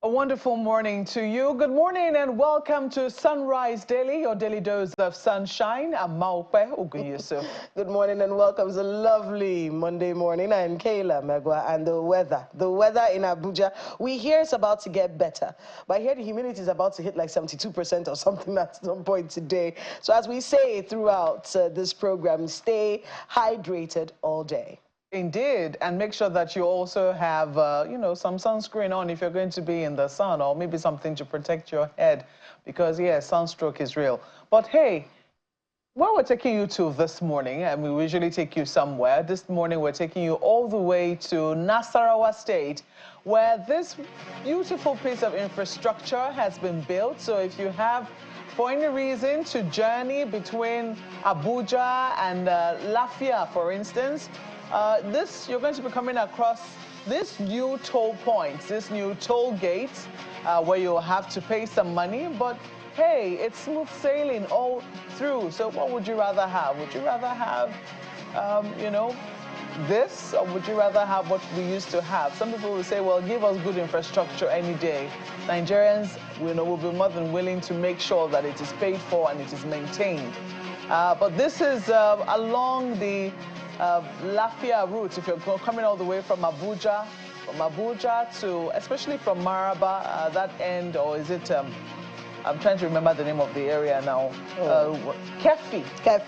A wonderful morning to you. Good morning and welcome to Sunrise Daily, your daily dose of sunshine. I'm Maupe Ogunyusu. Good morning and welcome. It's a lovely Monday morning. I'm Kayla Megwa, and the weather in Abuja, we hear it's about to get better. But I hear the humidity is about to hit like 72% or something at some point today. So as we say throughout this program, stay hydrated all day. Indeed, and make sure that you also have, some sunscreen on if you're going to be in the sun, or maybe something to protect your head, because, yeah, sunstroke is real. But, hey, where we're taking you to this morning, and we usually take you somewhere, this morning we're taking you all the way to Nasarawa State, where this beautiful piece of infrastructure has been built. So if you have, for any reason, to journey between Abuja and Lafia, for instance, you're going to be coming across this new toll point, this new toll gate, where you'll have to pay some money, but hey, it's smooth sailing all through. So what would you rather have? Would you rather have, this, or would you rather have what we used to have? Some people will say, well, give us good infrastructure any day. Nigerians, will be more than willing to make sure that it is paid for and it is maintained. But this is along the Lafia route. If you're coming all the way from Abuja to, especially from Maraba, that end, or is it, I'm trying to remember the name of the area now. Kefi.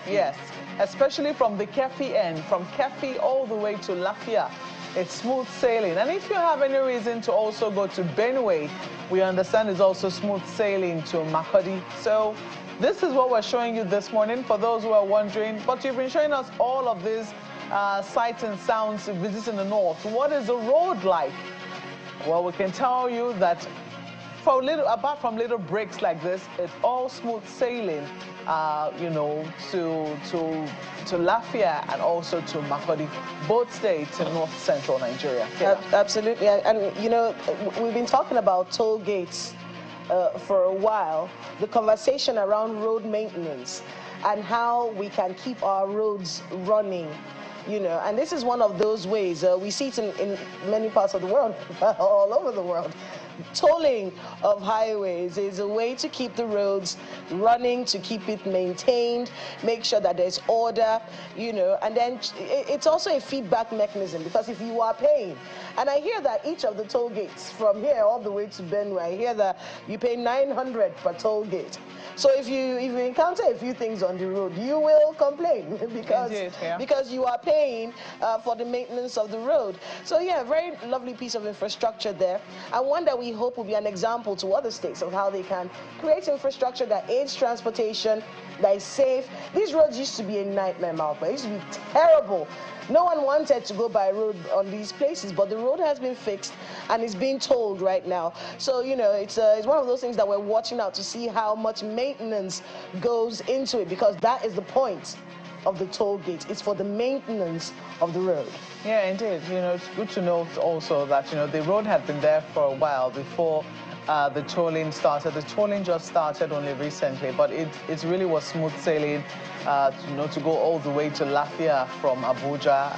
Yes. Especially from the Kefi end, from Kefi all the way to Lafia, it's smooth sailing. And if you have any reason to also go to Benue, we understand it's also smooth sailing to Makodi. So this is what we're showing you this morning, for those who are wondering. But you've been showing us all of these sights and sounds visiting the north. What is the road like? Well, we can tell you that apart from little breaks like this, it's all smooth sailing, to Lafia and also to Makodi, both states in north central Nigeria. Yeah. Absolutely. And we've been talking about toll gates for a while, the conversation around road maintenance and how we can keep our roads running, and this is one of those ways. We see it in many parts of the world, all over the world. Tolling of highways is a way to keep the roads running, to keep it maintained, make sure that there's order, and then it's also a feedback mechanism, because if you are paying, and I hear that each of the toll gates from here all the way to Benue, I hear that you pay 900 per toll gate. So if you encounter a few things on the road, you will complain because you are paying for the maintenance of the road. So yeah, very lovely piece of infrastructure there, and one that we hope will be an example to other states of how they can create infrastructure that aids transportation, that is safe. These roads used to be a nightmare, Malpa. It used to be terrible. No one wanted to go by road on these places, but the road has been fixed and is being tolled right now. So, it's one of those things that we're watching out to see how much maintenance goes into it, because that is the point of the toll gate. It's for the maintenance of the road. Yeah, indeed. It's good to know also that, the road had been there for a while before the tolling started. The tolling just started only recently, but it really was smooth sailing, to go all the way to Lafia from Abuja.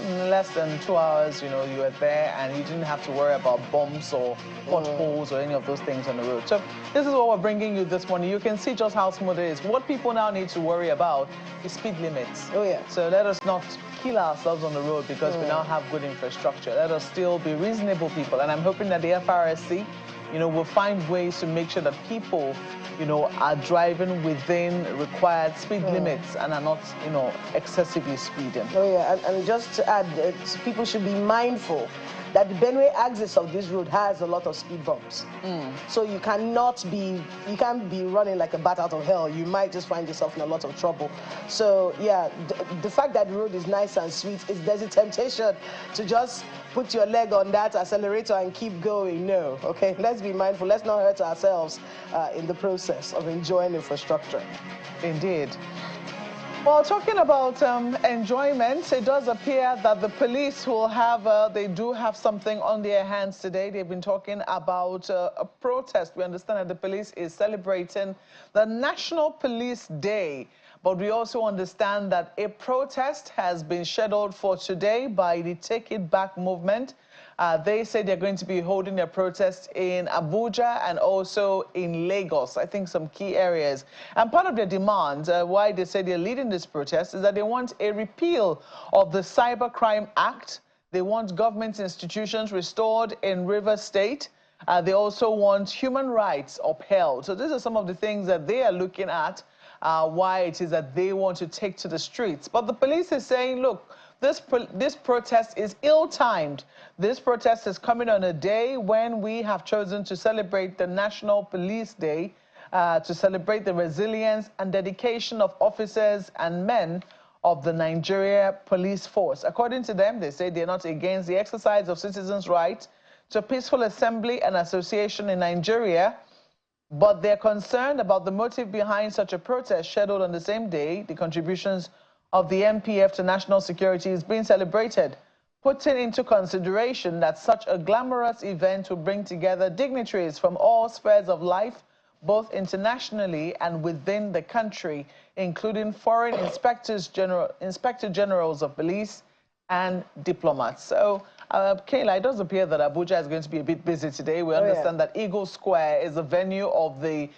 In less than 2 hours, you were there, and you didn't have to worry about bumps or potholes or any of those things on the road. So this is what we're bringing you this morning. You can see just how smooth it is. What people now need to worry about is speed limits. Oh, yeah. So let us not kill ourselves on the road because we now have good infrastructure. Let us still be reasonable people. And I'm hoping that the FRSC, will find ways to make sure that people, are driving within required speed limits and are not, excessively speeding. Oh, yeah, and just to add, people should be mindful that the Benue axis of this road has a lot of speed bumps. So you can't be running like a bat out of hell. You might just find yourself in a lot of trouble. So yeah, the fact that the road is nice and sweet, there's a temptation to just put your leg on that accelerator and keep going. No, okay, let's be mindful. Let's not hurt ourselves in the process of enjoying infrastructure. Indeed. Well, talking about enjoyment, it does appear that the police will have, they do have something on their hands today. They've been talking about a protest. We understand that the police is celebrating the National Police Day. But we also understand that a protest has been scheduled for today by the Take It Back movement. They say they're going to be holding their protest in Abuja and also in Lagos, I think some key areas. And part of their demand, why they say they're leading this protest, is that they want a repeal of the Cybercrime Act. They want government institutions restored in Rivers State. They also want human rights upheld. So these are some of the things that they are looking at, why it is that they want to take to the streets. But the police is saying, look, this protest is ill-timed. This protest is coming on a day when we have chosen to celebrate the National Police Day, to celebrate the resilience and dedication of officers and men of the Nigeria police force. According to them, they say they're not against the exercise of citizens' rights to peaceful assembly and association in Nigeria, but they're concerned about the motive behind such a protest scheduled on the same day the contributions of the MPF to national security is being celebrated, putting into consideration that such a glamorous event will bring together dignitaries from all spheres of life, both internationally and within the country, including foreign inspector generals of police and diplomats. So, Kayla, it does appear that Abuja is going to be a bit busy today. We understand that Eagle Square is the venue of the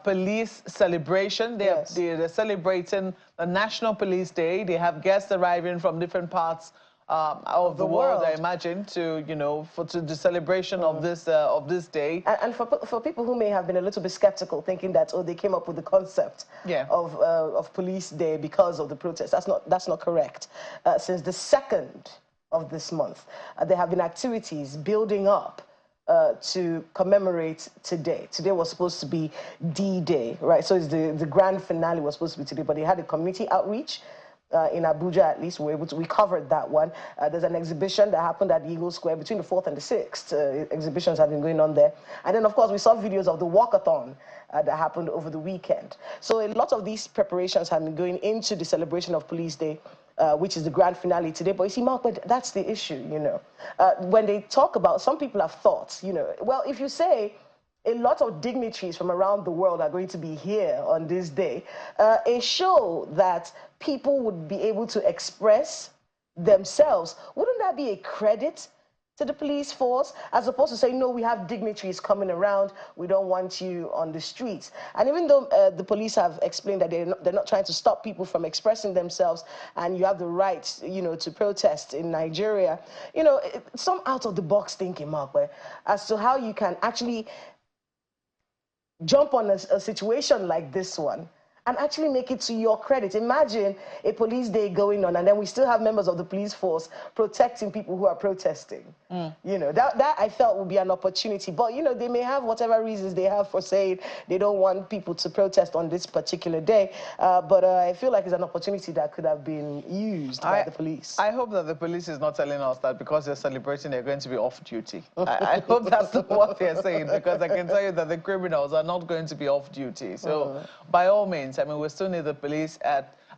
police celebration. They're celebrating the National Police Day. They have guests arriving from different parts of the world, I imagine, to to the celebration of this day. And for people who may have been a little bit skeptical, thinking that they came up with the concept of Police Day because of the protest. That's not correct. Since the 2nd of this month, there have been activities building up to commemorate today. Today was supposed to be D-Day, right? So it's the grand finale was supposed to be today, but they had a community outreach. In Abuja, at least, we covered that one. There's an exhibition that happened at Eagle Square between the 4th and the 6th. Exhibitions have been going on there. And then, of course, we saw videos of the walkathon that happened over the weekend. So a lot of these preparations have been going into the celebration of Police Day, which is the grand finale today. But you see, Mark, but that's the issue, When they talk about, some people have thought, well, if you say a lot of dignitaries from around the world are going to be here on this day, a show that people would be able to express themselves, wouldn't that be a credit to the police force, as opposed to saying, no, we have dignitaries coming around, we don't want you on the streets? And even though the police have explained that they're not trying to stop people from expressing themselves, and you have the right, to protest in Nigeria, some out-of-the-box thinking, Mark, as to how you can actually jump on a situation like this one and actually make it to your credit. Imagine a police day going on, and then we still have members of the police force protecting people who are protesting. That I felt would be an opportunity. But, they may have whatever reasons they have for saying they don't want people to protest on this particular day. But I feel like it's an opportunity that could have been used by the police. I hope that the police is not telling us that because they're celebrating, they're going to be off duty. I hope that's what they're saying, because I can tell you that the criminals are not going to be off duty. So, by all means, I mean, we still need the police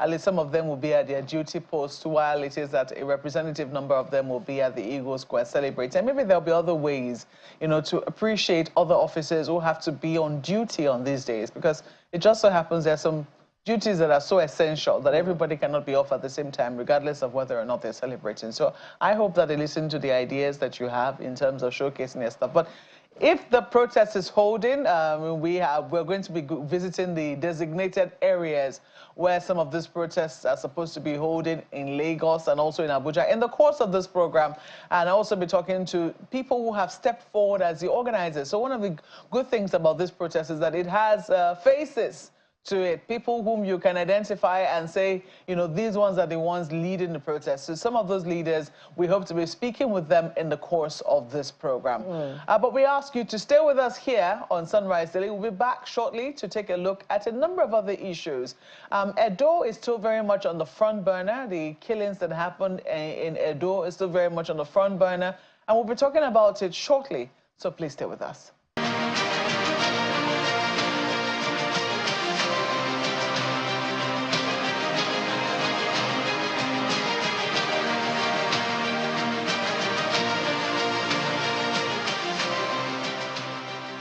at least some of them will be at their duty posts, while it is that a representative number of them will be at the Eagle Square celebrating. And maybe there'll be other ways, to appreciate other officers who have to be on duty on these days, because it just so happens there's some duties that are so essential that everybody cannot be off at the same time, regardless of whether or not they're celebrating. So I hope that they listen to the ideas that you have in terms of showcasing their stuff. But if the protest is holding, we're going to be visiting the designated areas where some of these protests are supposed to be holding in Lagos and also in Abuja in the course of this program, and also be talking to people who have stepped forward as the organizers. So one of the good things about this protest is that it has faces to it, people whom you can identify and say, these ones are the ones leading the protest. So some of those leaders, we hope to be speaking with them in the course of this program. But we ask you to stay with us here on Sunrise Daily. We'll be back shortly to take a look at a number of other issues. Edo is still very much on the front burner. The killings that happened in Edo is still very much on the front burner. And we'll be talking about it shortly. So please stay with us.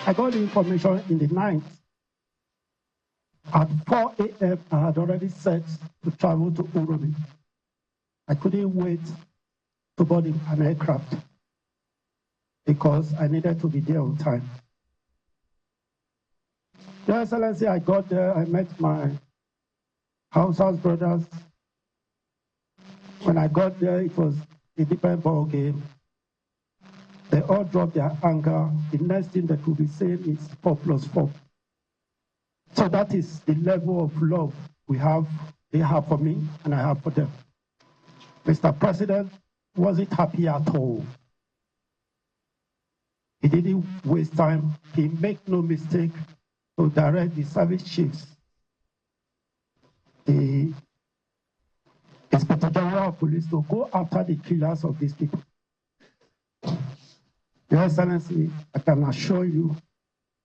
I got the information in the night. At 4 a.m., I had already set to travel to Uromi. I couldn't wait to board an aircraft. because I needed to be there on time. Your Excellency, I got there, I met my house brothers. When I got there, it was a different ball game. They all dropped their anger. The next thing that will be saying is 4+4. So that is the level of love they have for me and I have for them. Mr. President wasn't happy at all. He didn't waste time. He made no mistake to direct the service chiefs, the Inspector General of Police, to go after the killers of these people. Your Excellency, I can assure you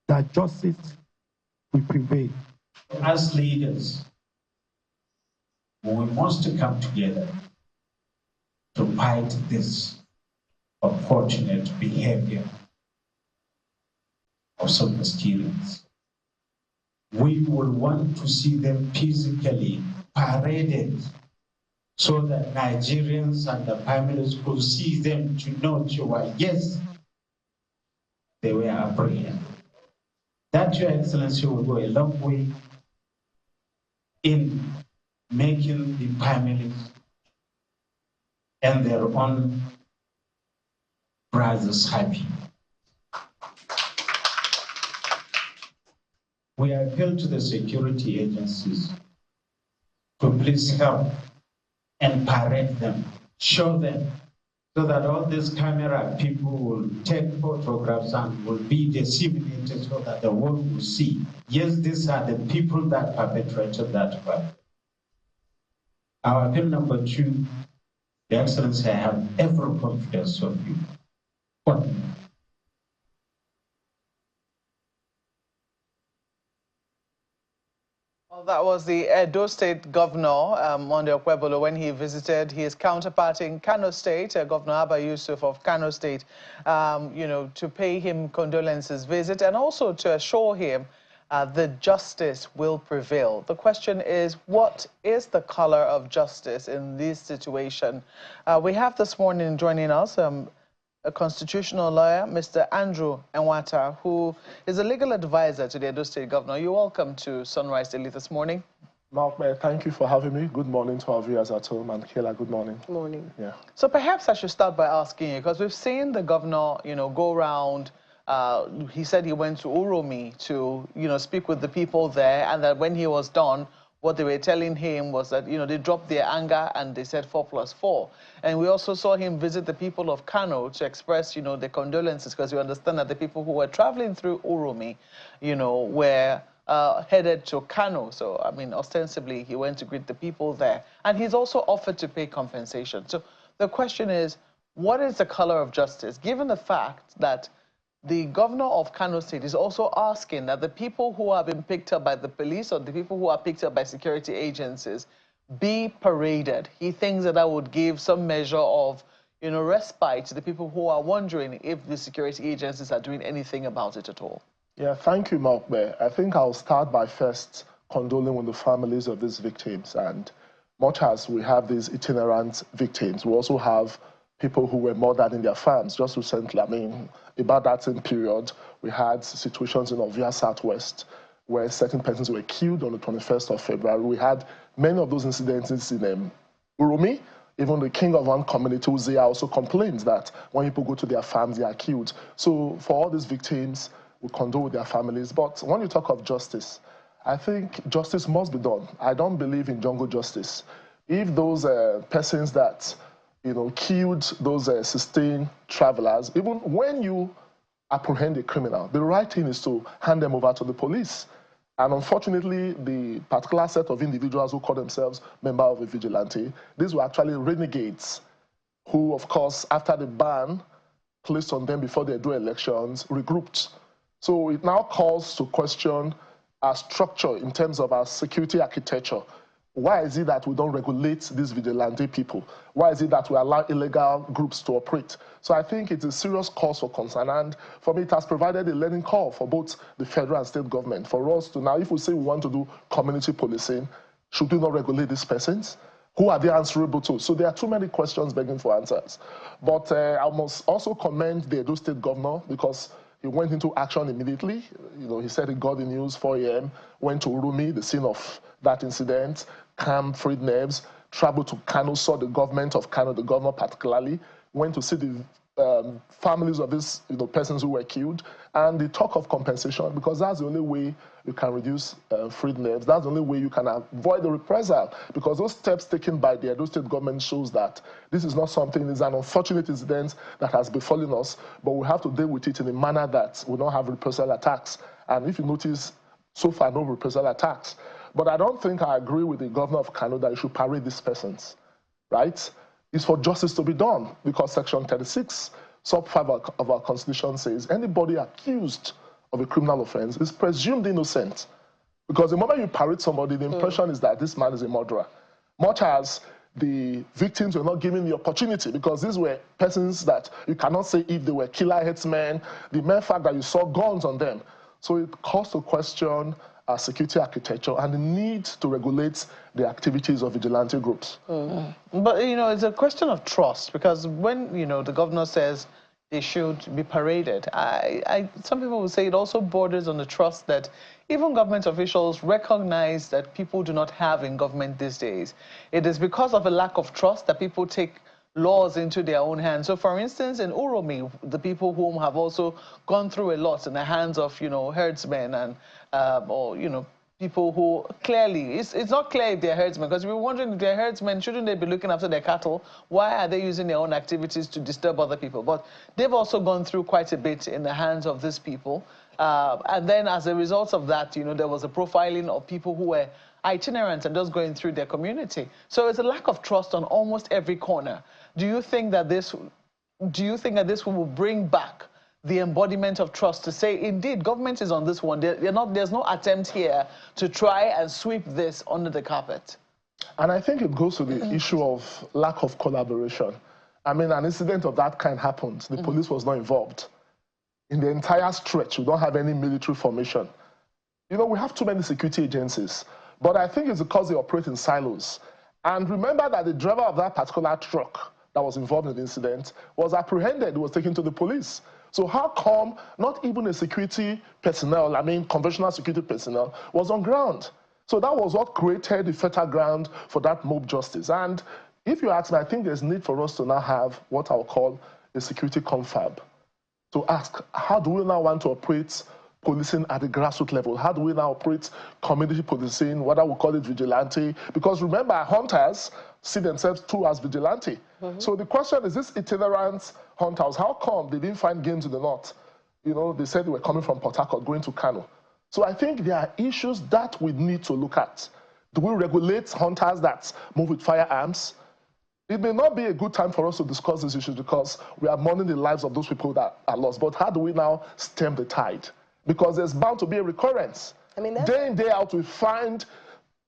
that justice will prevail. As leaders, we must come together to fight this unfortunate behavior of some Nigerians. We will want to see them physically paraded so that Nigerians and the families could see them to know yes, they were apprehended. That, Your Excellency, will go a long way in making the families and their own brothers happy. We appeal to the security agencies to please help and parade them, show them, so that all these camera people will take photographs and will be disseminated so that the world will see, yes, these are the people that perpetrated that crime. Our appeal number 2, Your Excellency, I have every confidence of you. One. Well, that was the Edo State Governor, Monday Okwebolo, when he visited his counterpart in Kano State, Governor Abba Yusuf of Kano State, to pay him condolences visit and also to assure him that justice will prevail. The question is, what is the color of justice in this situation? We have this morning joining us a constitutional lawyer, Mr. Andrew Enwata, who is a legal advisor to the Edo State Governor. You're welcome to Sunrise Daily this morning. Mark, thank you for having me. Good morning to our viewers at home. And Kayla, good morning. Good morning. Yeah. So perhaps I should start by asking you, because we've seen the governor, go around. He said he went to Uromi to, speak with the people there, and that when he was done, what they were telling him was that, they dropped their anger and they said 4+4. And we also saw him visit the people of Kano to express, their condolences, because we understand that the people who were traveling through Uromi, were headed to Kano. So, ostensibly, he went to greet the people there. And he's also offered to pay compensation. So the question is, what is the color of justice, given the fact that the governor of Kano State is also asking that the people who have been picked up by the police or the people who are picked up by security agencies be paraded? He thinks that would give some measure of, respite to the people who are wondering if the security agencies are doing anything about it at all. Yeah, thank you, Mark. I think I'll start by first condoling with the families of these victims. And much as we have these itinerant victims, we also have people who were murdered in their farms. Just recently, about that same period, we had situations in Ovia Southwest where certain persons were killed on the 21st of February. We had many of those incidents in Uromi. Even the king of one community, Uzia, also complains that when people go to their farms, they are killed. So for all these victims, we condole with their families. But when you talk of justice, I think justice must be done. I don't believe in jungle justice. If those persons that killed those 16 travelers, even when you apprehend a criminal, the right thing is to hand them over to the police. And unfortunately, the particular set of individuals who call themselves members of a vigilante, these were actually renegades who, of course, after the ban placed on them before they do elections, regrouped. So it now calls to question our structure in terms of our security architecture. Why is it that we don't regulate these vigilante people? Why is it that we allow illegal groups to operate? So I think it's a serious cause for concern. And for me, it has provided a learning curve for both the federal and state government. For us to now, if we say we want to do community policing, should we not regulate these persons? Who are they answerable to? So there are too many questions begging for answers. But I must also commend the Edo State governor because he went into action immediately. You know, he said he got the news 4 a.m., went to Uromi, the scene of that incident, calmed, freed nerves, traveled to Kano, saw the government of Kano, the governor particularly, went to see the families of these persons who were killed, and the talk of compensation, because that's the only way you can reduce freed nerves. That's the only way you can avoid the reprisal, because those steps taken by the Edo State government shows that this is not something, it's an unfortunate incident that has befallen us, but we have to deal with it in a manner that will not have reprisal attacks. And if you notice, so far no reprisal attacks. But I don't think I agree with the governor of Kano that you should parade these persons, right? It's for justice to be done, because Section 36, sub 5 of our Constitution says anybody accused of a criminal offense is presumed innocent. Because the moment you parade somebody, the impression is that this man is a murderer. Much as the victims were not given the opportunity, because these were persons that you cannot say if they were killer headsmen, the mere fact that you saw guns on them. So it calls to question our security architecture and the need to regulate the activities of vigilante groups. But, it's a question of trust, because when, the governor says they should be paraded, some people will say it also borders on the trust that even government officials recognize that people do not have in government these days. It is because of a lack of trust that people take laws into their own hands. So, for instance, in Uromi, the people whom have also gone through a lot in the hands of, herdsmen and, people who clearly, it's not clear if they're herdsmen, because we're wondering if they're herdsmen, shouldn't they be looking after their cattle? Why are they using their own activities to disturb other people? But they've also gone through quite a bit in the hands of these people. And then as a result of that, there was a profiling of people who were itinerant and just going through their community. So it's a lack of trust on almost every corner. Do you think that this will bring back the embodiment of trust to say, indeed, government is on this one? There's no attempt here to try and sweep this under the carpet. And I think it goes to the issue of lack of collaboration. I mean, an incident of that kind happened. The police was not involved. In the entire stretch, we don't have any military formation. We have too many security agencies. But I think it's because they operate in silos. And remember that the driver of that particular truck that was involved in the incident was apprehended, was taken to the police. So how come not even a security personnel, conventional security personnel, was on ground? So that was what created the fertile ground for that mob justice. And if you ask me, I think there's need for us to now have what I'll call a security confab. To ask, how do we now want to operate policing at the grassroots level? How do we now operate community policing, whether we call it vigilante? Because remember, hunters see themselves too as vigilante. So the question is, this itinerant hunters, how come they didn't find games in the north? They said they were coming from Port Harcourt, going to Kano. So I think there are issues that we need to look at. Do we regulate hunters that move with firearms? It may not be a good time for us to discuss these issues because we are mourning the lives of those people that are lost. But how do we now stem the tide? Because there's bound to be a recurrence. Day in, day out, we find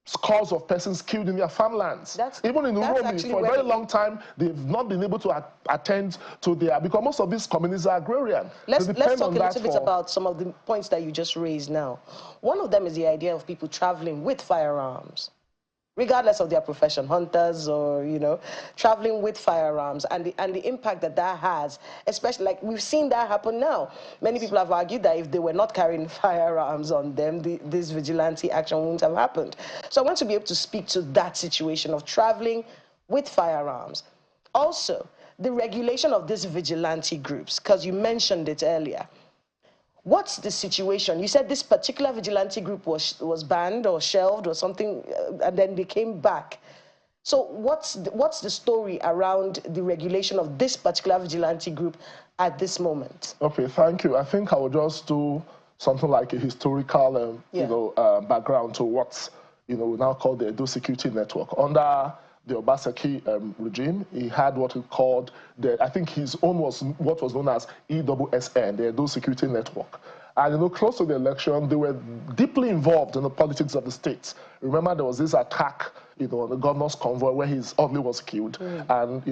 scores of persons killed in their farmlands. Even in Uromi, for a very long time, they've not been able to attend to their, because most of these communities are agrarian. Let's talk a little bit about some of the points that you just raised now. One of them is the idea of people traveling with firearms, regardless of their profession, hunters or, traveling with firearms, and the impact that has, especially, like, we've seen that happen now. Many people have argued that if they were not carrying firearms on them, this vigilante action wouldn't have happened. So I want to be able to speak to that situation of traveling with firearms. Also, the regulation of these vigilante groups, because you mentioned it earlier. What's the situation? You said this particular vigilante group was banned or shelved or something, and then they came back. So what's the story around the regulation of this particular vigilante group at this moment? Okay, thank you. I think I will just do something like a historical, background to what's, we now call the Edo Security Network. Under the Obaseki regime, he had what he called, I think his own was what was known as EWSN, the Edo Security Network. And close to the election, they were deeply involved in the politics of the state. Remember, there was this attack, on the governor's convoy where his orderly was killed. And,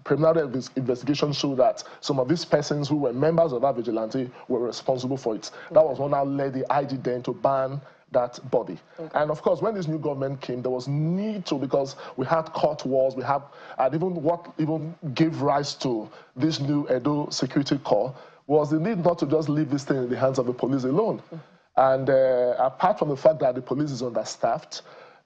preliminary investigation showed that some of these persons who were members of that vigilante were responsible for it. That was what now led the IG then to ban that body. Okay. And of course, when this new government came, there was need to, because we had court wars, and even what gave rise to this new Edo Security Corps was the need not to just leave this thing in the hands of the police alone. And apart from the fact that the police is understaffed,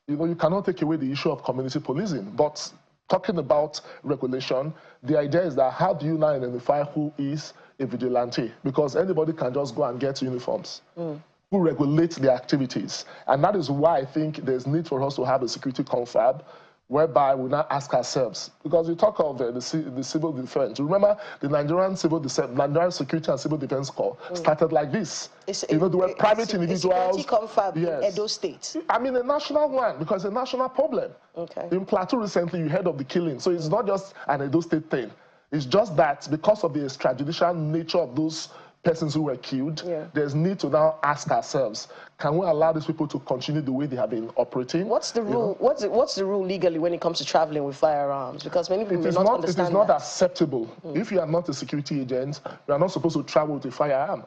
you cannot take away the issue of community policing. But talking about regulation, the idea is that how do you now identify who is a vigilante? Because anybody can just go and get uniforms. Who regulates their activities. And that is why I think there's need for us to have a security confab whereby we now ask ourselves, because we talk of the civil defense. Remember, the Nigerian Security and Civil Defense Corps started like this. There were private individuals. Security confab in Edo State. I mean, a national one, because it's a national problem. Okay. In Plateau recently, you heard of the killing. So it's not just an Edo State thing. It's just that because of the extrajudicial nature of those persons who were killed, there's need to now ask ourselves, can we allow these people to continue the way they have been operating? What's the rule? What's the rule legally when it comes to traveling with firearms? Because many people may not understand It is not acceptable. If you are not a security agent, you are not supposed to travel with a firearm.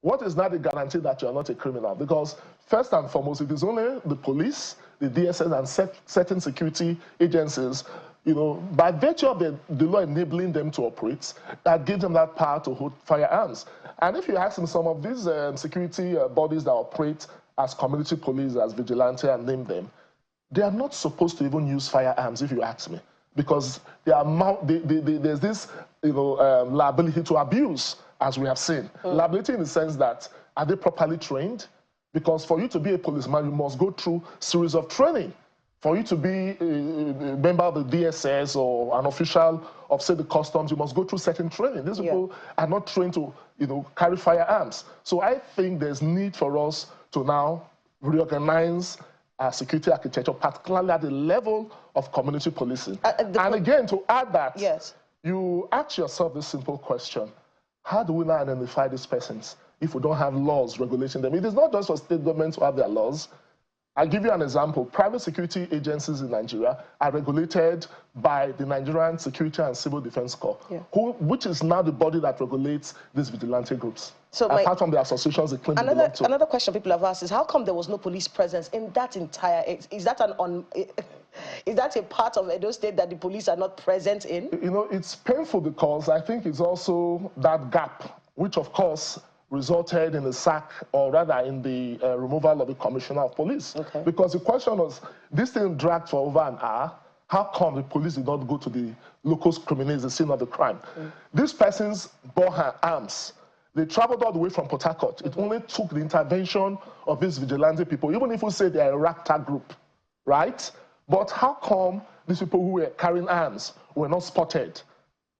What is not a guarantee that you are not a criminal? Because first and foremost, it is only the police, the DSS, and certain security agencies, by virtue of the law enabling them to operate, that gives them that power to hold firearms. And if you ask them, some of these security bodies that operate as community police, as vigilante, and name them, they are not supposed to even use firearms, if you ask me, because there's this liability to abuse, as we have seen. Liability in the sense that, are they properly trained? Because for you to be a policeman, you must go through a series of training. For you to be a member of the DSS or an official of, say, the customs, you must go through certain training. These people are not trained to, carry firearms. So I think there's need for us to now reorganize our security architecture, particularly at the level of community policing. And again, to add that, you ask yourself this simple question: how do we now identify these persons if we don't have laws regulating them? It is not just for state governments to have their laws. I'll give you an example. Private security agencies in Nigeria are regulated by the Nigerian Security and Civil Defense Corps, which is now the body that regulates these vigilante groups. So apart from the associations they claim to belong to. Another question people have asked is, how come there was no police presence in that entire... Is that a part of Edo State that the police are not present in? It's painful because I think it's also that gap, which of course resulted in the sack, or rather in the removal of the commissioner of police. Because the question was, this thing dragged for over an hour. How come the police did not go to the locus criminis, the scene of the crime? These persons bore her arms. They traveled all the way from Port Harcourt. It only took the intervention of these vigilante people, even if we say they are a ragtag group, right? But how come these people who were carrying arms were not spotted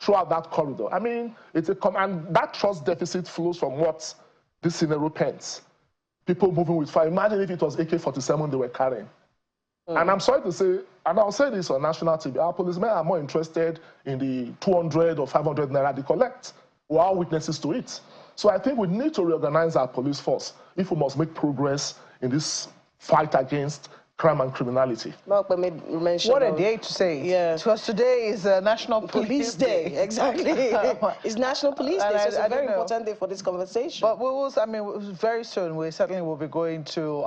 throughout that corridor? I mean, and that trust deficit flows from what this scenario paints. People moving with fire. Imagine if it was AK-47 they were carrying. And I'm sorry to say, and I'll say this on national TV, our policemen are more interested in the 200 or 500 naira they collect. We're all witnesses to it. So I think we need to reorganize our police force if we must make progress in this fight against crime and criminality. What a day to say it. Because today is National Police Day. Exactly. It's National Police Day, so it's a very important day for this conversation. But very soon we certainly will be going to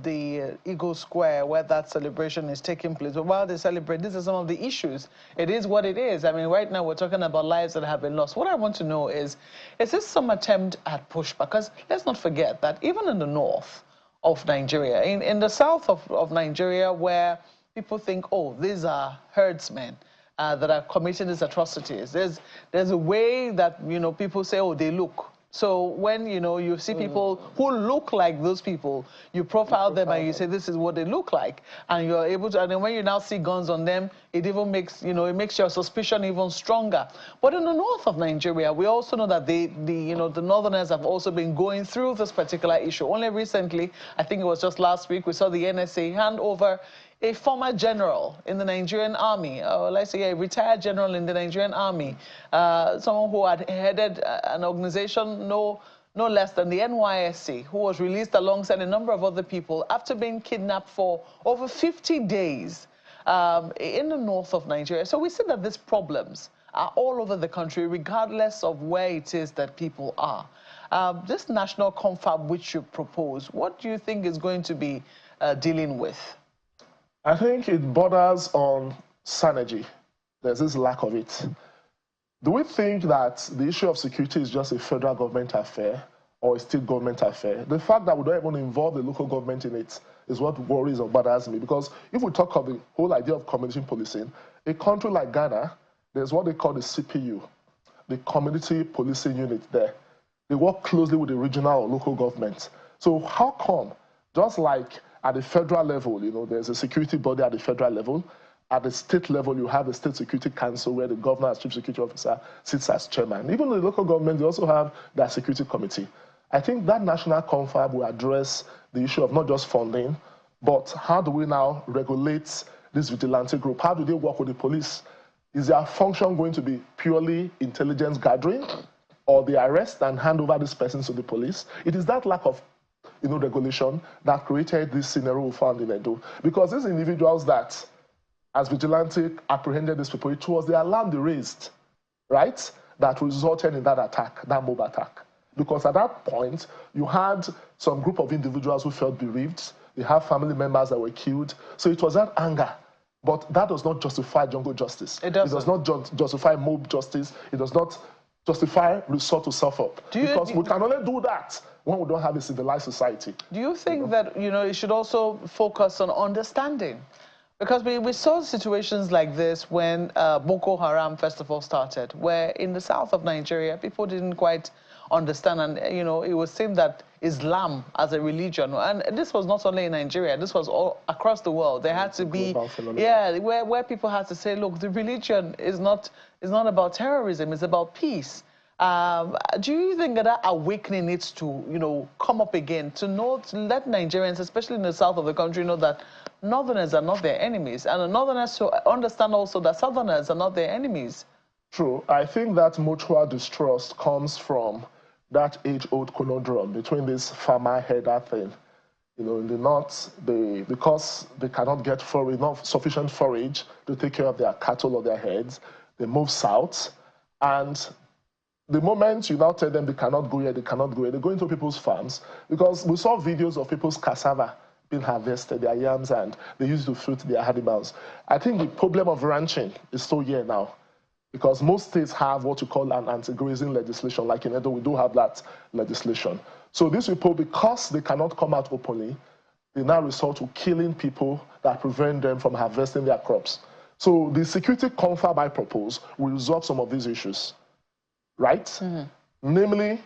the Eagle Square where that celebration is taking place. But while they celebrate, these are some of the issues. It is what it is. I mean, right now we're talking about lives that have been lost. What I want to know is this some attempt at pushback? Because let's not forget that even in the north of Nigeria, in the south of Nigeria, where people think, oh, these are herdsmen that are committing these atrocities. There's a way that, people say, oh, they look. So when, you see people who look like those people, you profile them and you say, this is what they look like. And you're able to, and then when you now see guns on them, it even makes, it makes your suspicion even stronger. But in the north of Nigeria, we also know that the northerners have also been going through this particular issue. Only recently, I think it was just last week, we saw the NSA hand over a former general in the Nigerian army, or let's say a retired general in the Nigerian army, someone who had headed an organization no less than the NYSC, who was released alongside a number of other people after being kidnapped for over 50 days in the north of Nigeria. So we see that these problems are all over the country, regardless of where it is that people are. This national confab which you propose, what do you think is going to be dealing with? I think it borders on synergy. There's this lack of it. Do we think that the issue of security is just a federal government affair or a state government affair? The fact that we don't even involve the local government in it is what worries or bothers me, because if we talk of the whole idea of community policing, a country like Ghana, there's what they call the CPU, the community policing unit there. They work closely with the regional or local government. So how come, just like at the federal level, you know, there's a security body at the federal level, at the state level, you have the State Security Council where the governor as chief security officer sits as chairman. Even the local government, they also have their security committee. I think that national confab will address the issue of not just funding, but how do we now regulate this vigilante group? How do they work with the police? Is their function going to be purely intelligence gathering, or they arrest and hand over these persons to the police? It is that lack of regulation that created this scenario we found in Edo. Because these individuals that, as vigilante, apprehended these people, it was the alarm they raised, right, that resulted in that attack, that mob attack. Because at that point, you had some group of individuals who felt bereaved. They have family members that were killed. So it was that anger. But that does not justify jungle justice. It does not justify mob justice. It does not justify resort to self-help. Because we can only do that when we don't have a civilized society. Do you think that, it should also focus on understanding? Because we saw situations like this when Boko Haram, first of all, started, where in the south of Nigeria, people didn't quite understand, and it was seen that Islam as a religion, and this was not only in Nigeria, this was all across the world. There had to be, where people had to say, look, the religion is not about terrorism, it's about peace. Do you think that awakening needs to, come up again, to let Nigerians, especially in the south of the country, know that Northerners are not their enemies, and the Northerners to understand also that Southerners are not their enemies? True. I think that mutual distrust comes from that age-old conundrum between this farmer-herder thing. In the north, because they cannot get sufficient forage to take care of their cattle or their herds, they move south. And the moment you now tell them they cannot go here, they cannot go here, they go into people's farms, because we saw videos of people's cassava being harvested, their yams, and they used to fruit their animals. I think the problem of ranching is still here now, because most states have what you call an anti-grazing legislation. Like in Edo, we do have that legislation. So these people, because they cannot come out openly, they now resort to killing people that prevent them from harvesting their crops. So the security confab I propose will resolve some of these issues, right? Mm-hmm. Namely,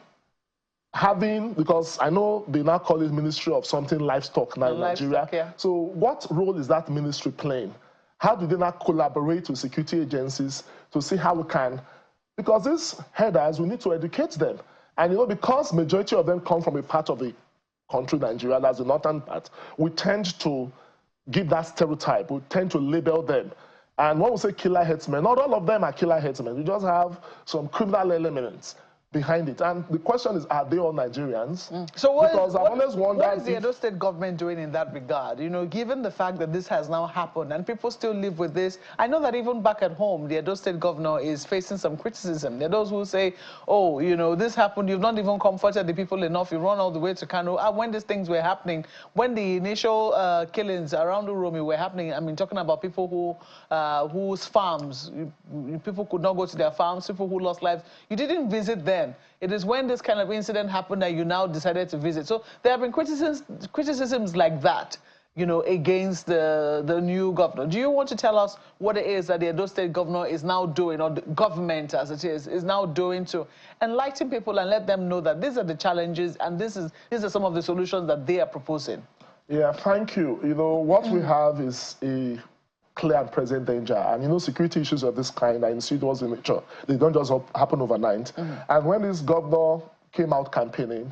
because I know they now call it Ministry of something livestock now in Nigeria. Yeah. So what role is that ministry playing? How do they now collaborate with security agencies to see how we can, because these herders, we need to educate them. And because majority of them come from a part of the country, Nigeria, that's the northern part, we tend to give that stereotype, we tend to label them. And when we say killer herdsmen, not all of them are killer herdsmen. We just have some criminal elements behind it. And the question is, are they all Nigerians? So what is the Edo State government doing in that regard? Given the fact that this has now happened and people still live with this, I know that even back at home, the Edo State governor is facing some criticism. There are those who say, oh, this happened, you've not even comforted the people enough, you run all the way to Kano. When these things were happening, when the initial killings around Uromi were happening, I mean, talking about people whose farms, people could not go to their farms, people who lost lives, you didn't visit them. It is when this kind of incident happened that you now decided to visit. So there have been criticisms like that, against the new governor. Do you want to tell us what it is that the Edo State governor is now doing, or the government as it is now doing to enlighten people and let them know that these are the challenges and these are some of the solutions that they are proposing? Yeah, thank you. What we have is a clear and present danger. And security issues of this kind are insidious in nature. They don't just happen overnight. Mm-hmm. And when this governor came out campaigning,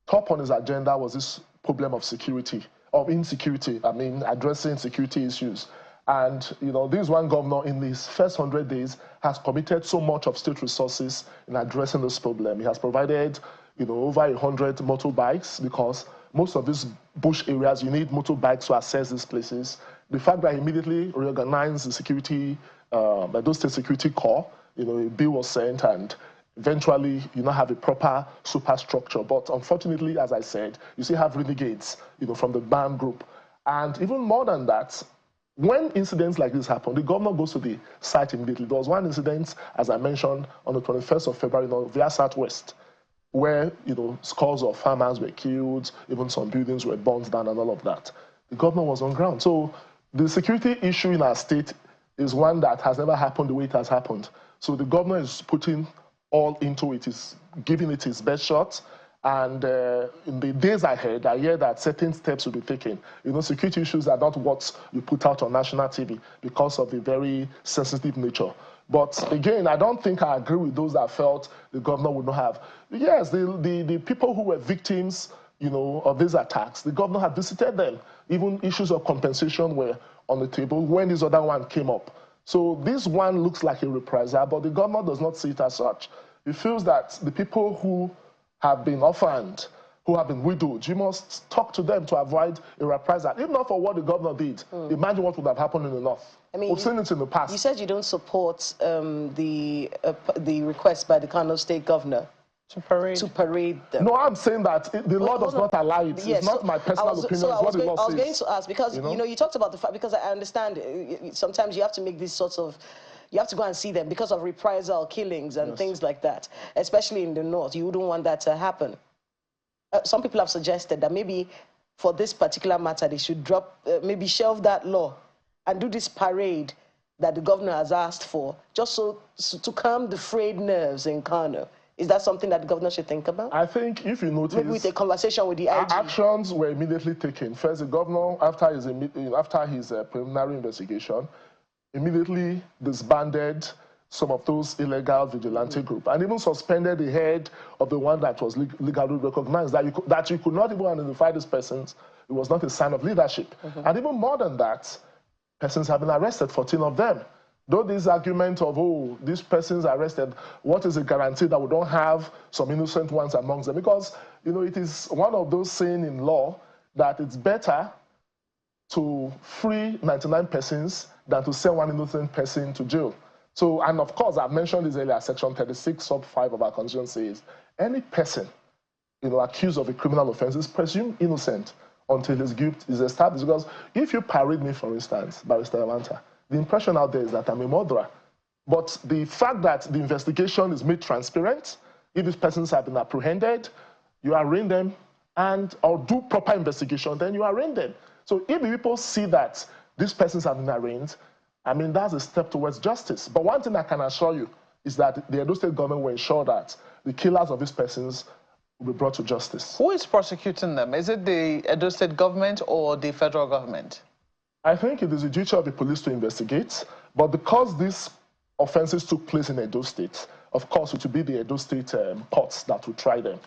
top on his agenda was this problem of insecurity, addressing security issues. And, this one governor in his first 100 days has committed so much of state resources in addressing this problem. He has provided, over 100 motorbikes, because most of these bush areas, you need motorbikes to access these places. The fact that he immediately reorganized the security, Edo State Security Corps, a bill was sent, and eventually you now have a proper superstructure. But unfortunately, as I said, you still have renegades, from the BAM group. And even more than that, when incidents like this happen, the governor goes to the site immediately. There was one incident, as I mentioned, on the 21st of February, via Southwest, where, scores of farmers were killed, even some buildings were burned down and all of that. The governor was on ground. So the security issue in our state is one that has never happened the way it has happened. So the governor is putting all into it, is giving it his best shot. And in the days ahead, I hear that certain steps will be taken. Security issues are not what you put out on national TV because of the very sensitive nature. But again, I don't think I agree with those that felt the governor would not have. Yes, the people who were victims, of these attacks, the governor had visited them. Even issues of compensation were on the table when this other one came up. So this one looks like a reprisal, but the governor does not see it as such. He feels that the people who have been orphaned, who have been widowed, you must talk to them to avoid a reprisal. If not for what the governor did, imagine what would have happened in the north. I mean, we've seen it in the past. You said you don't support the request by the Kano State governor to parade them. No, I'm saying that the law does not allow it. Yes, it's not my personal opinion. So I was going to ask, because you talked about the fact, because I understand sometimes you have to make these sorts of, you have to go and see them because of reprisal killings and things like that, especially in the north. You wouldn't want that to happen. Some people have suggested that maybe for this particular matter, they should maybe shelve that law and do this parade that the governor has asked for, just so to calm the frayed nerves in Kano. Is that something that the governor should think about? I think if you notice, maybe with a conversation with the IG. Actions were immediately taken. First, the governor, after his preliminary investigation, immediately disbanded some of those illegal vigilante groups, and even suspended the head of the one that was legally recognized, that you could not even identify these persons. It was not a sign of leadership. And even more than that, persons have been arrested, 14 of them. Though this argument of, oh, these persons are arrested, what is a guarantee that we don't have some innocent ones amongst them? Because, it is one of those saying in law that it's better to free 99 persons than to send one innocent person to jail. So, and of course, I've mentioned this earlier, Section 36, sub 5 of our Constitution says, any person, accused of a criminal offense is presumed innocent until his guilt is established. Because if you parade me, for instance, Barrister Amanta, the impression out there is that I'm a murderer. But the fact that the investigation is made transparent, if these persons have been apprehended, you arraign them, or do proper investigation, then you arraign them. So if the people see that these persons have been arraigned, I mean, that's a step towards justice. But one thing I can assure you is that the Edo State government will ensure that the killers of these persons will be brought to justice. Who is prosecuting them? Is it the Edo State government or the federal government? I think it is the duty of the police to investigate, but because these offenses took place in Edo State, of course, it will be the Edo State courts that will try them.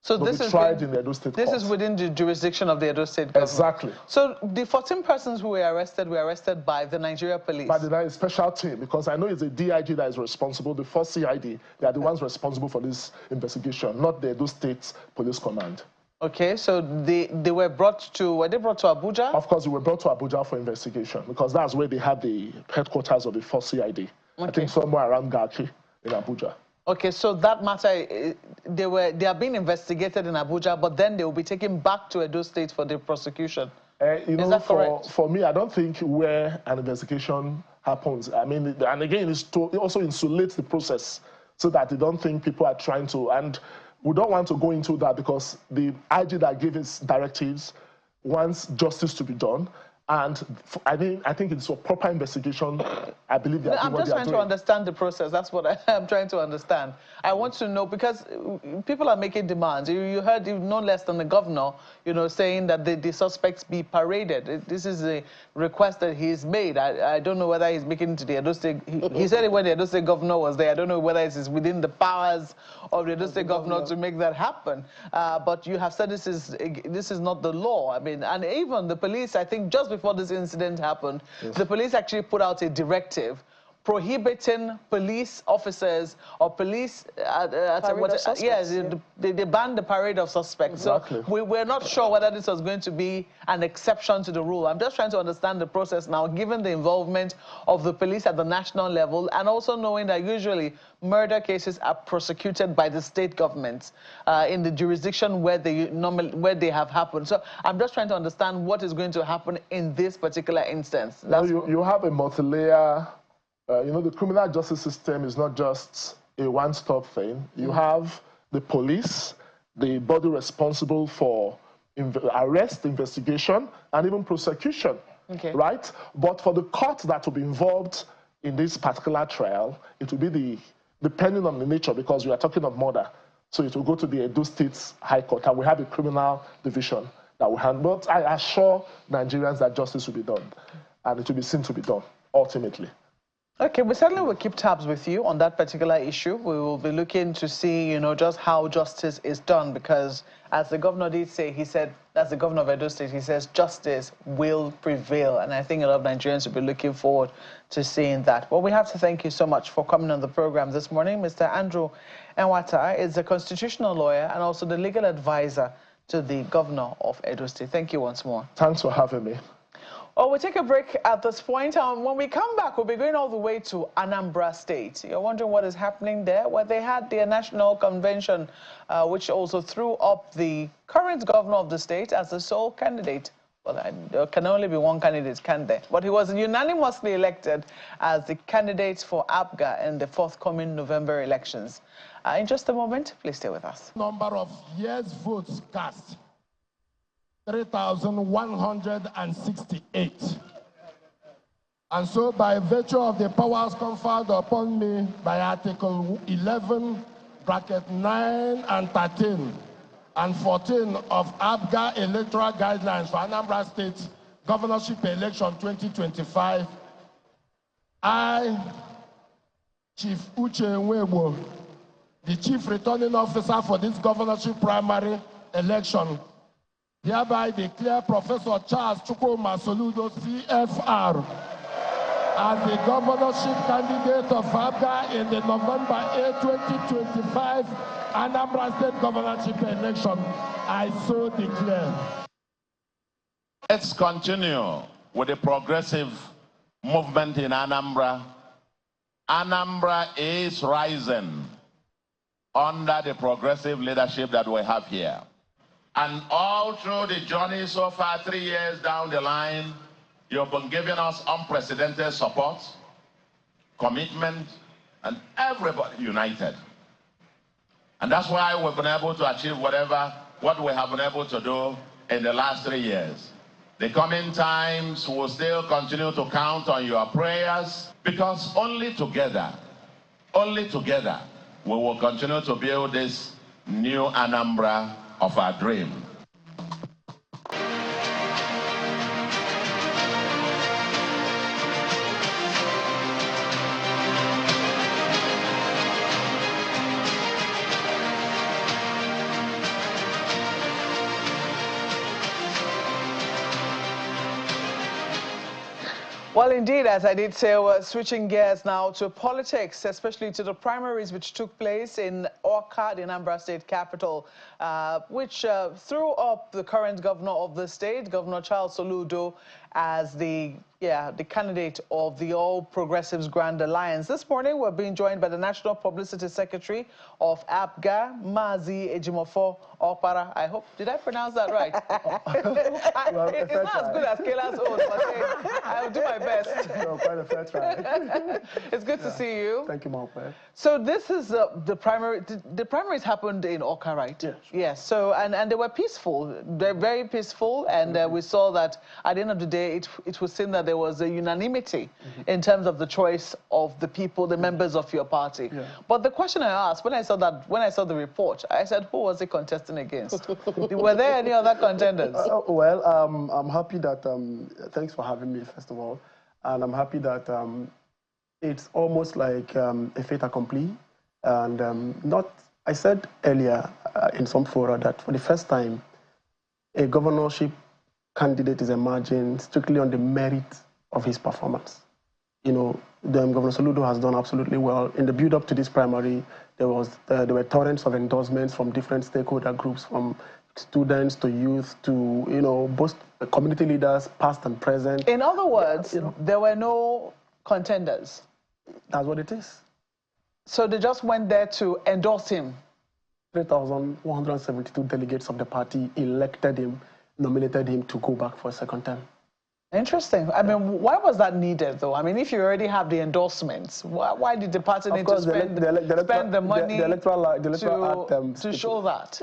So this is tried in the Edo State courts. This is within the jurisdiction of the Edo State government? Exactly. So the 14 persons who were arrested by the Nigeria police? By the special team, because I know it's the DIG that is responsible, the first CID, they are the ones responsible for this investigation, not the Edo State Police Command. Okay, so were they brought to Abuja? Of course, they were brought to Abuja for investigation, because that's where they have the headquarters of the first CID. Okay. I think somewhere around Garki in Abuja. Okay, so that matter, they are being investigated in Abuja, but then they will be taken back to Edo State for the prosecution. Is that correct? For me, I don't think where an investigation happens, I mean, and again, it's to also insulate the process so that they don't think people are trying to, and we don't want to go into that because the IG that gave its directives wants justice to be done. And I think it's a proper investigation. I believe they are doing what they are doing. I'm just trying to understand the process. That's what I'm trying to understand. I want to know, because people are making demands. You heard no less than the governor, saying that the suspects be paraded. This is a request that he's made. I don't know whether he's making it to the Edo State. He said it when the Edo State governor was there. I don't know whether it is within the powers of the Edo State governor to make that happen. But you have said this is not the law. I mean, and even the police, I think, just before this incident happened, the police actually put out a directive prohibiting police officers or police they banned the parade of suspects. Exactly. So we're not sure whether this was going to be an exception to the rule. I'm just trying to understand the process now, given the involvement of the police at the national level, and also knowing that usually murder cases are prosecuted by the state governments in the jurisdiction where they have happened. So I'm just trying to understand what is going to happen in this particular instance. You have a multi-layer. The criminal justice system is not just a one-stop thing. You have the police, the body responsible for arrest, investigation, and even prosecution, right? But for the court that will be involved in this particular trial, it will be depending on the nature, because we are talking of murder. So it will go to the Edo State High Court, and we have a criminal division that will handle. But I assure Nigerians that justice will be done, and it will be seen to be done, ultimately. Okay, we certainly will keep tabs with you on that particular issue. We will be looking to see, just how justice is done, because as the governor did say, he said, as the governor of Edo State, he says justice will prevail. And I think a lot of Nigerians will be looking forward to seeing that. Well, we have to thank you so much for coming on the program this morning. Mr. Andrew Enwata is a constitutional lawyer and also the legal advisor to the governor of Edo State. Thank you once more. Thanks for having me. Well, we'll take a break at this point. When we come back, we'll be going all the way to Anambra State. You're wondering what is happening there? Well, they had their national convention, which also threw up the current governor of the state as the sole candidate. Well, there can only be one candidate, can there? But he was unanimously elected as the candidate for APGA in the forthcoming November elections. In just a moment, please stay with us. Number of yes votes cast. 3,168. And so by virtue of the powers conferred upon me by Article 11, bracket 9 and 13 and 14 of APGA electoral guidelines for Anambra State governorship election 2025, I, Chief Uche Nwebo, the chief returning officer for this governorship primary election, hereby declare Professor Charles Chukwuma Soludo, CFR, as the governorship candidate of APGA in the November 8, 2025 Anambra State governorship election. I so declare. Let's continue with the progressive movement in Anambra. Anambra is rising under the progressive leadership that we have here. And all through the journey so far, 3 years down the line, you've been giving us unprecedented support, commitment, and everybody united. And that's why we've been able to achieve what we have been able to do in the last 3 years. The coming times will still continue to count on your prayers, because only together, we will continue to build this new Anambra of our dream. Well, indeed, as I did say, we're switching gears now to politics, especially to the primaries which took place in Awka, the Anambra State capital, which threw up the current governor of the state, Governor Charles Soludo, as the candidate of the All Progressives Grand Alliance. This morning, we're being joined by the National Publicity Secretary of APGA, Mazi Ejimofo Okpara. I hope, did I pronounce that right? Well, it's not as good as Kayla's own, but I'll do my best. No, quite a fair try. It's good to see you. Thank you, Maupe. So this is the primary. The primaries happened in Awka, right? Yes. Yes. So and they were peaceful. They're very peaceful, and we saw that at the end of the day, it was seen that there was a unanimity in terms of the choice of the people, the members of your party. Yeah. But the question I asked when I saw the report, I said, who was it contesting against? Were there any other contenders? Well, I'm happy that. Thanks for having me, first of all, and I'm happy that it's almost like a fait accompli, and I said earlier in some fora that for the first time, a governorship candidate is emerging strictly on the merit of his performance. You know, Governor Soludo has done absolutely well. In the build-up to this primary, there were torrents of endorsements from different stakeholder groups, from students to youth to, both community leaders, past and present. In other words, there were no contenders. That's what it is. So they just went there to endorse him. 3,172 delegates of the party elected him, nominated him to go back for a second term. Interesting. I mean, why was that needed, though? I mean, if you already have the endorsements, why did the party need to spend the money to show that?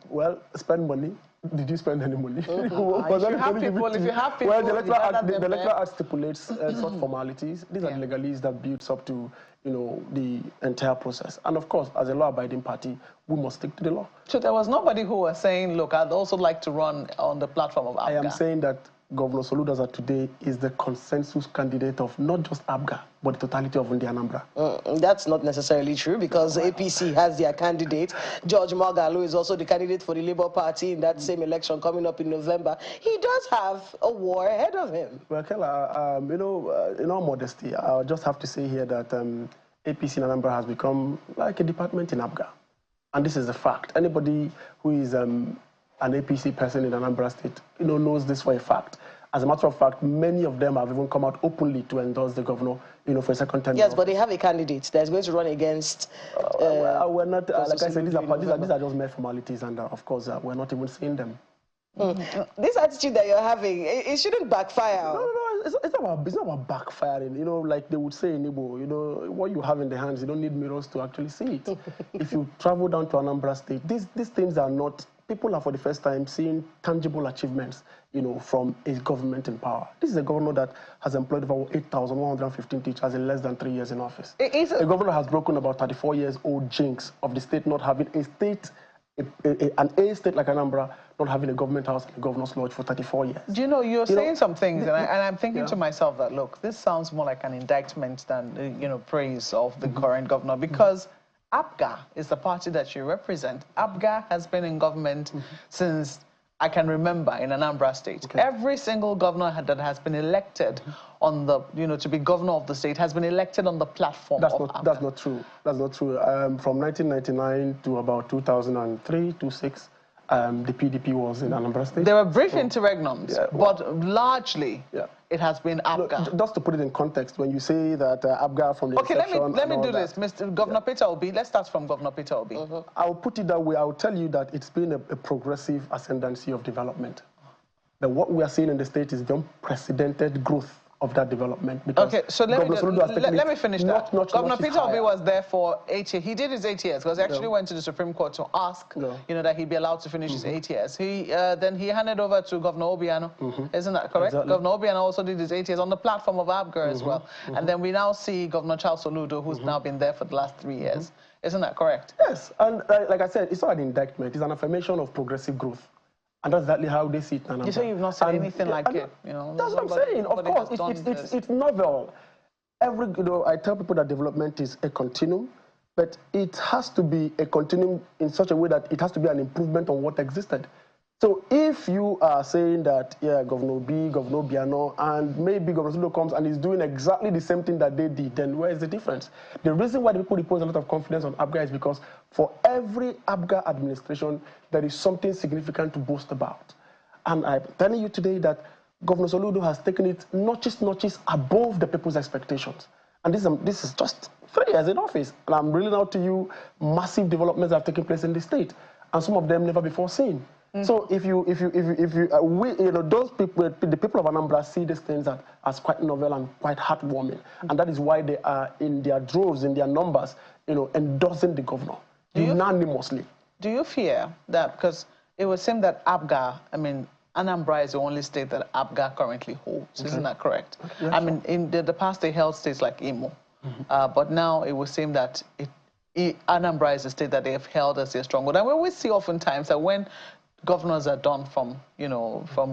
Well, spend money. Did you spend any money? If you have people, well, the electoral act stipulates such formalities. These are the legalese that builds up to, the entire process. And of course, as a law-abiding party, we must stick to the law. So there was nobody who was saying, look, I'd also like to run on the platform of APGA. I am saying that Governor Soludo as of today is the consensus candidate of not just APGA, but the totality of Anambra. That's not necessarily true, because APC has their candidate. George Moghalu is also the candidate for the Labour Party in that same election coming up in November. He does have a war ahead of him. Well, Kela, in all modesty, I'll just have to say here that APC in Anambra has become like a department in APGA. And this is a fact. Anybody who is an APC person in Anambra State, knows this for a fact. As a matter of fact, many of them have even come out openly to endorse the governor, for a second term. Yes, but they have a candidate that's going to run against. We're not, like I said, these are just mere formalities, and of course, we're not even seeing them. This attitude that you're having, it shouldn't backfire. No, it's not about backfiring. Like they would say in Igbo, what you have in the hands, you don't need mirrors to actually see it. If you travel down to Anambra State, these things are not. People are for the first time seeing tangible achievements, from a government in power. This is a governor that has employed over 8,115 teachers in less than 3 years in office. The governor has broken about 34 years old jinx of the state not having a state, an A state like Anambra, not having a government house and a governor's lodge for 34 years. Do you're saying some things, and I'm thinking to myself that, look, this sounds more like an indictment than, praise of the current governor, because APGA is the party that you represent. APGA has been in government since I can remember in Anambra State. Okay. Every single governor that has been elected on the, to be governor of the state has been elected on the platform of APGA. That's not true. That's not true. From 1999 to about 2003 to 6, the PDP was in Anambra State. There were brief interregnums, but largely it has been APGA. Look, just to put it in context, when you say that APGA from the let me do this, Mr. Governor Peter Obi. Let's start from Governor Peter Obi. I'll put it that way. I'll tell you that it's been a progressive ascendancy of development. But what we are seeing in the state is the unprecedented growth of that development. Okay, so let me finish that. Governor Peter Obi was there for 8 years. He did his 8 years because he actually went to the Supreme Court to ask, that he be allowed to finish his 8 years. Then he handed over to Governor Obiano. Isn't that correct? Exactly. Governor Obiano also did his 8 years on the platform of APGA as well. And then we now see Governor Charles Soludo, who's now been there for the last 3 years. Isn't that correct? Yes, and like I said, it's not an indictment. It's an affirmation of progressive growth. And that's exactly how they see it. You say you've not seen anything like it, That's what I'm saying. Of course, it's novel. I tell people that development is a continuum, but it has to be a continuum in such a way that it has to be an improvement on what existed. So if you are saying that, Governor B, Governor Obiano, and maybe Governor Soludo comes and is doing exactly the same thing that they did, then where is the difference? The reason why the people repose a lot of confidence on APGA is because for every APGA administration, there is something significant to boast about. And I'm telling you today that Governor Soludo has taken it notches above the people's expectations. And this is just 3 years in office. And I'm reeling out to you massive developments that have taken place in the state, and some of them never before seen. So those people, the people of Anambra see these things as quite novel and quite heartwarming, and that is why they are in their droves, in their numbers, endorsing the governor unanimously. Do you fear that, because it would seem that APGA, Anambra is the only state that APGA currently holds, isn't that correct? Yes, in the past they held states like Imo, but now it would seem that Anambra is a state that they have held as their stronghold. And we always see oftentimes that when governors are done from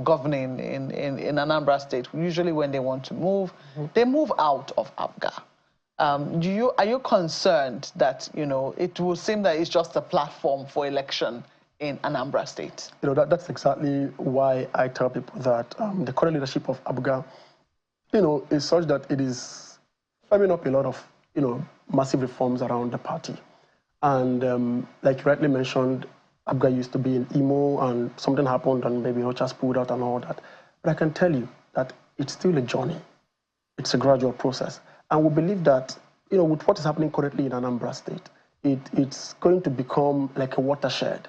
governing in Anambra State, usually when they want to move, they move out of APGA. Are you concerned that, it will seem that it's just a platform for election in Anambra State? That's exactly why I tell people that the current leadership of APGA, is such that it is firming up a lot of, massive reforms around the party. And like you rightly mentioned, APGA used to be in emo, and something happened, and maybe Rochas pulled out and all that. But I can tell you that it's still a journey. It's a gradual process. And we believe that, with what is happening currently in Anambra State, it's going to become like a watershed.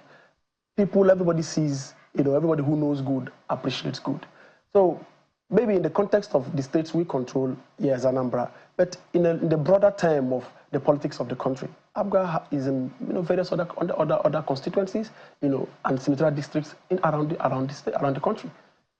Everybody sees, everybody who knows good appreciates good. So maybe in the context of the states we control, yes, Anambra, but in the broader term of the politics of the country, APGA is in various other constituencies, and senatorial districts around the country.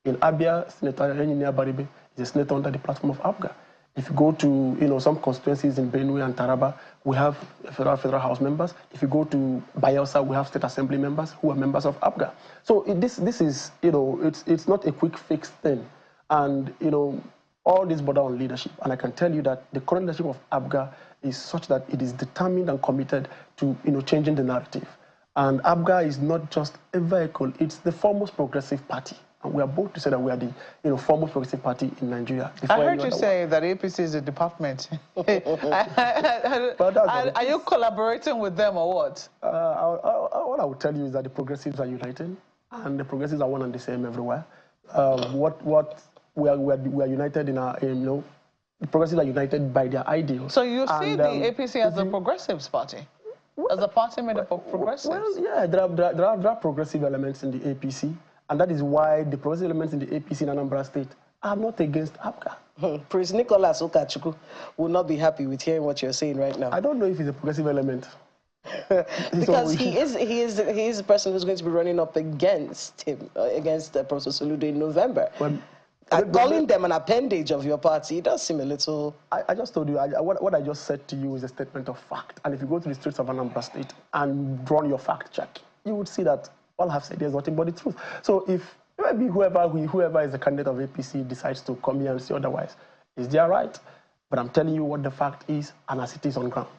In Abia, Senator Engineer Baribe is a senator under the platform of APGA. If you go to some constituencies in Benue and Taraba, we have federal House members. If you go to Bayelsa, we have state assembly members who are members of APGA. So this is it's not a quick fix thing, and all this border on leadership. And I can tell you that the current leadership of APGA is such that it is determined and committed to changing the narrative. And APGA is not just a vehicle; it's the foremost progressive party. And we are both to say that we are the foremost progressive party in Nigeria. I heard you say that APC is a department. Are you collaborating with them or what? What I would tell you is that the progressives are united, and the progressives are one and the same everywhere. We are united in our, the progressives are united by their ideals. So you see the APC as a progressives party? As a party made up of progressives? Well, yeah, there are progressive elements in the APC. And that is why the progressive elements in the APC in Anambra State are not against APGA. Prince Nicholas Okachuku will not be happy with hearing what you're saying right now. I don't know if he's a progressive element. Because he is the person who's going to be running up against him, against Professor Soludo in November. Well, calling them an appendage of your party, it does seem a little... I just told you, what I just said to you is a statement of fact. And if you go to the streets of Anambra State and run your fact check, you would see that all have said there's nothing but the truth. So if maybe whoever is the candidate of APC decides to come here and say otherwise, is their right? But I'm telling you what the fact is, and as it is on ground.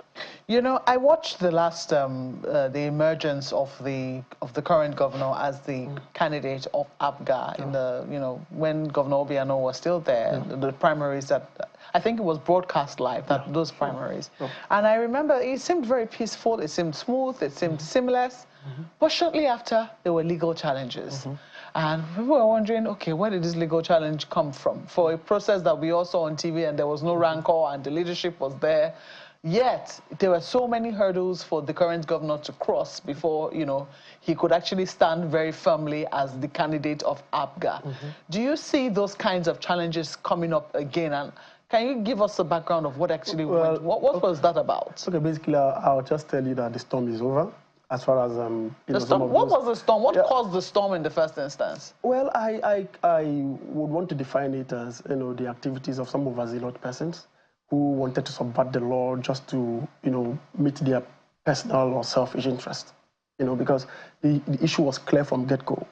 I watched the last the emergence of the current governor as the candidate of APGA in the when Governor Obiano was still there, the primaries that I think it was broadcast live, those primaries. And I remember it seemed very peaceful, it seemed smooth, it seemed seamless. But shortly after, there were legal challenges. And people were wondering, okay, where did this legal challenge come from? For a process that we all saw on TV and there was no rancor and the leadership was there. Yet, there were so many hurdles for the current governor to cross before, he could actually stand very firmly as the candidate of APGA. Do you see those kinds of challenges coming up again? And can you give us a background of what actually went? What was that about? Okay, basically, I'll just tell you that the storm is over. As far as the storm. What was the storm? What caused the storm in the first instance? Well, I would want to define it as the activities of some overzealous persons who wanted to subvert the law just to meet their personal or selfish interest. Because the issue was clear from get-go,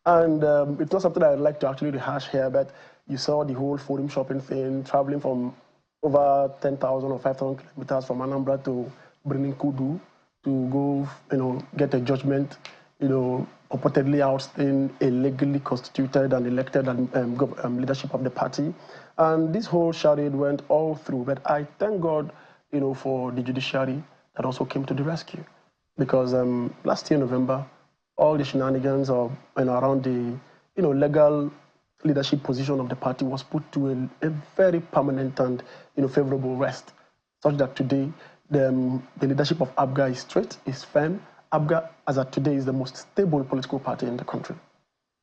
and it's not something I'd like to actually rehash here. But you saw the whole forum shopping thing, traveling from over 10,000 or 5,000 kilometers from Anambra to Birnin Kudu to go, get a judgment, purportedly ousting a legally constituted and elected leadership of the party. And this whole charade went all through. But I thank God, for the judiciary that also came to the rescue. Because last year, November, all the shenanigans around the, legal leadership position of the party was put to a very permanent and, favorable rest, such that today, the leadership of APGA is straight, is firm. APGA, as of today, is the most stable political party in the country.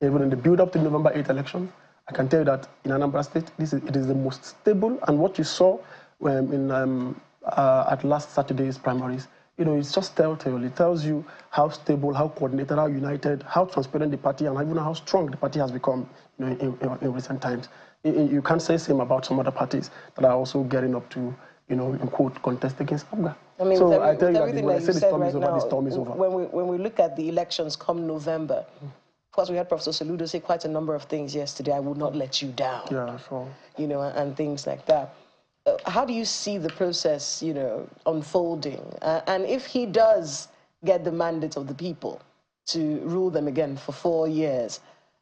Even in the build-up to the November 8th election, I can tell you that in Anambra State, it is the most stable. And what you saw at last Saturday's primaries, it's just telltale. It tells you how stable, how coordinated, how united, how transparent the party, and even how strong the party has become in recent times. You can't say the same about some other parties that are also getting up to, in quote, contest against APGA. I mean, so I tell you that when I say the storm is over, the storm is over. When we look at the elections come November, of course, we had Professor Soludo say quite a number of things yesterday. I will not let you down. Yeah, sure. And things like that. How do you see the process, unfolding? And if he does get the mandate of the people to rule them again for 4 years,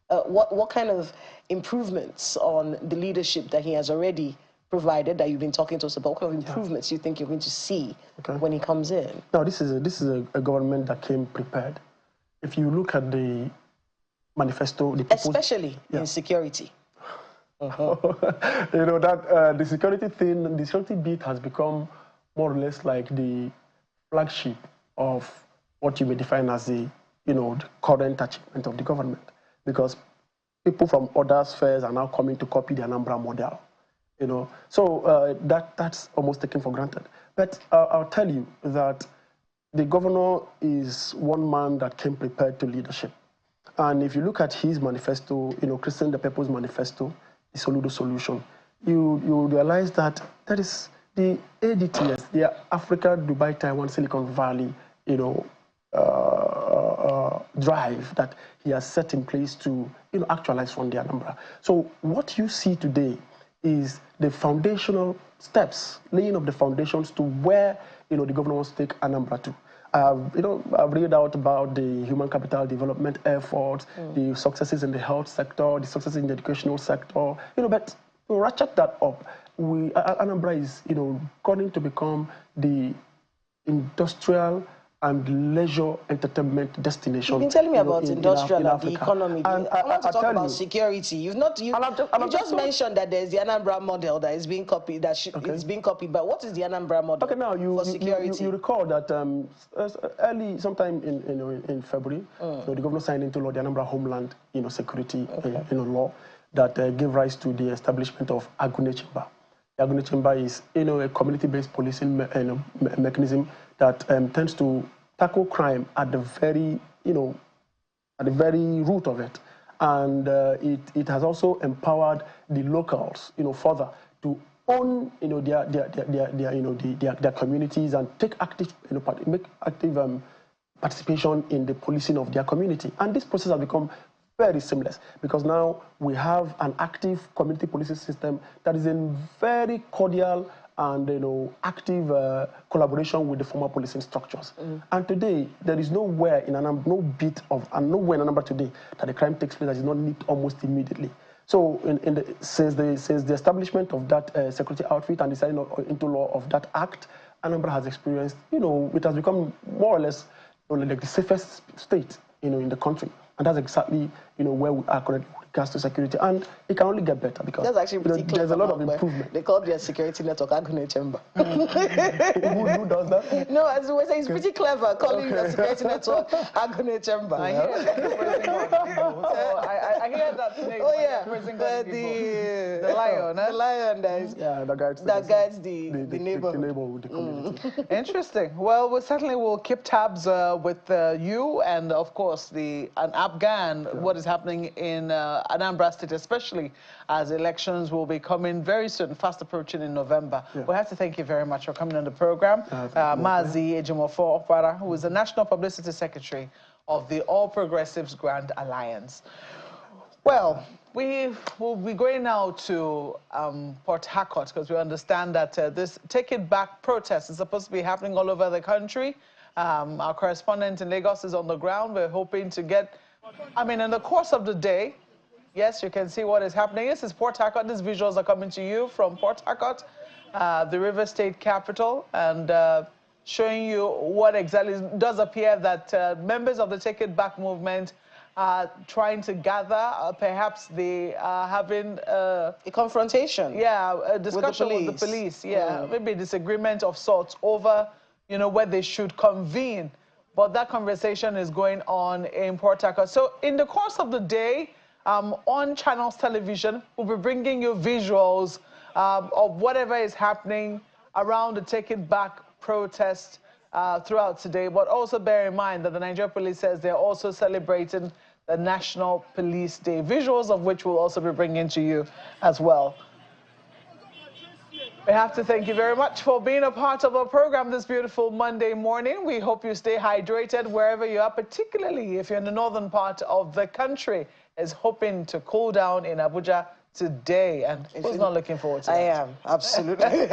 what kind of improvements on the leadership that he has already provided that you've been talking to us about? What kind of improvements you think you're going to see when he comes in? Now, this is a government that came prepared. If you look at the manifesto, especially in security. You know that the security thing, the security bit has become more or less like the flagship of what you may define as the the current achievement of the government, because people from other spheres are now coming to copy the Anambra model. So that's almost taken for granted. But I'll tell you that the governor is one man that came prepared to leadership. And if you look at his manifesto, Christian the People's Manifesto, the Soludo Solution, you realize that that is the ADTS, the Africa, Dubai, Taiwan, Silicon Valley, drive that he has set in place to actualize from the Anambra. So what you see today is the foundational steps, laying of the foundations to where the governor wants to take Anambra to. I've read out about the human capital development efforts, the successes in the health sector, the successes in the educational sector. But to ratchet that up, Anambra is going to become the industrial and leisure entertainment destination. You've been telling me about industrial and the economy. And I want to talk about security. You just mentioned that there's the Anambra model that is being copied, is being copied. But what is the Anambra model for security? You recall that sometime in February, the governor signed into law the Anambra Homeland Security law that gave rise to the establishment of Agune Chamber. The Agune Chamber is a community-based policing mechanism that tends to tackle crime at the very root of it, and it has also empowered the locals further to own their communities and take active make active participation in the policing of their community. And this process has become very seamless because now we have an active community policing system that is in very cordial and active collaboration with the former policing structures. And today there is nowhere in Anambra, nowhere in Anambra today that the crime takes place that is not nipped almost immediately. So since the establishment of that security outfit and the signing into law of that act, Anambra has experienced, it has become more or less like the safest state in the country. And that's exactly where we are currently with regards to security. And it can only get better because that's actually pretty clever, there's a lot of improvement. They call their security network Agune Chamber. Who does that? No, as we say, it's pretty clever calling the security network Agune Chamber. I hear that. Oh yeah, the lion. The lion that guides the neighborhood. The community. Interesting. Well, we certainly will keep tabs with you and, of course, an APGA and what is happening in Anambra State, especially as elections will be coming very soon, fast approaching in November. We have to thank you very much for coming on the program. Mazi Ejimofo Okwara, who is the National Publicity Secretary of the All Progressives Grand Alliance. Well, we will be going now to Port Harcourt because we understand that this Take It Back protest is supposed to be happening all over the country. Our correspondent in Lagos is on the ground. We're hoping to get, in the course of the day, yes, you can see what is happening. This is Port Harcourt. These visuals are coming to you from Port Harcourt, the River State capital, and showing you what exactly does appear that members of the Take It Back movement are trying to gather. Perhaps they are having a confrontation. Yeah, a discussion with the police. Yeah, maybe a disagreement of sorts over where they should convene. But that conversation is going on in Port Harcourt. So in the course of the day, on Channels Television, we'll be bringing you visuals of whatever is happening around the Take It Back protest throughout today. But also bear in mind that the Nigeria Police says they're also celebrating the National Police Day, visuals of which we'll also be bringing to you as well. We have to thank you very much for being a part of our program this beautiful Monday morning. We hope you stay hydrated wherever you are, particularly if you're in the northern part of the country. Is hoping to cool down in Abuja today, and who's not looking forward to that? I am, absolutely.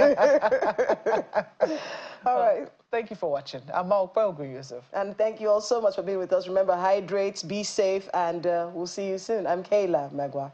All right, thank you for watching. I'm Maokwe Yusuf. And thank you all so much for being with us. Remember, hydrate, be safe, and we'll see you soon. I'm Kayla Magwa.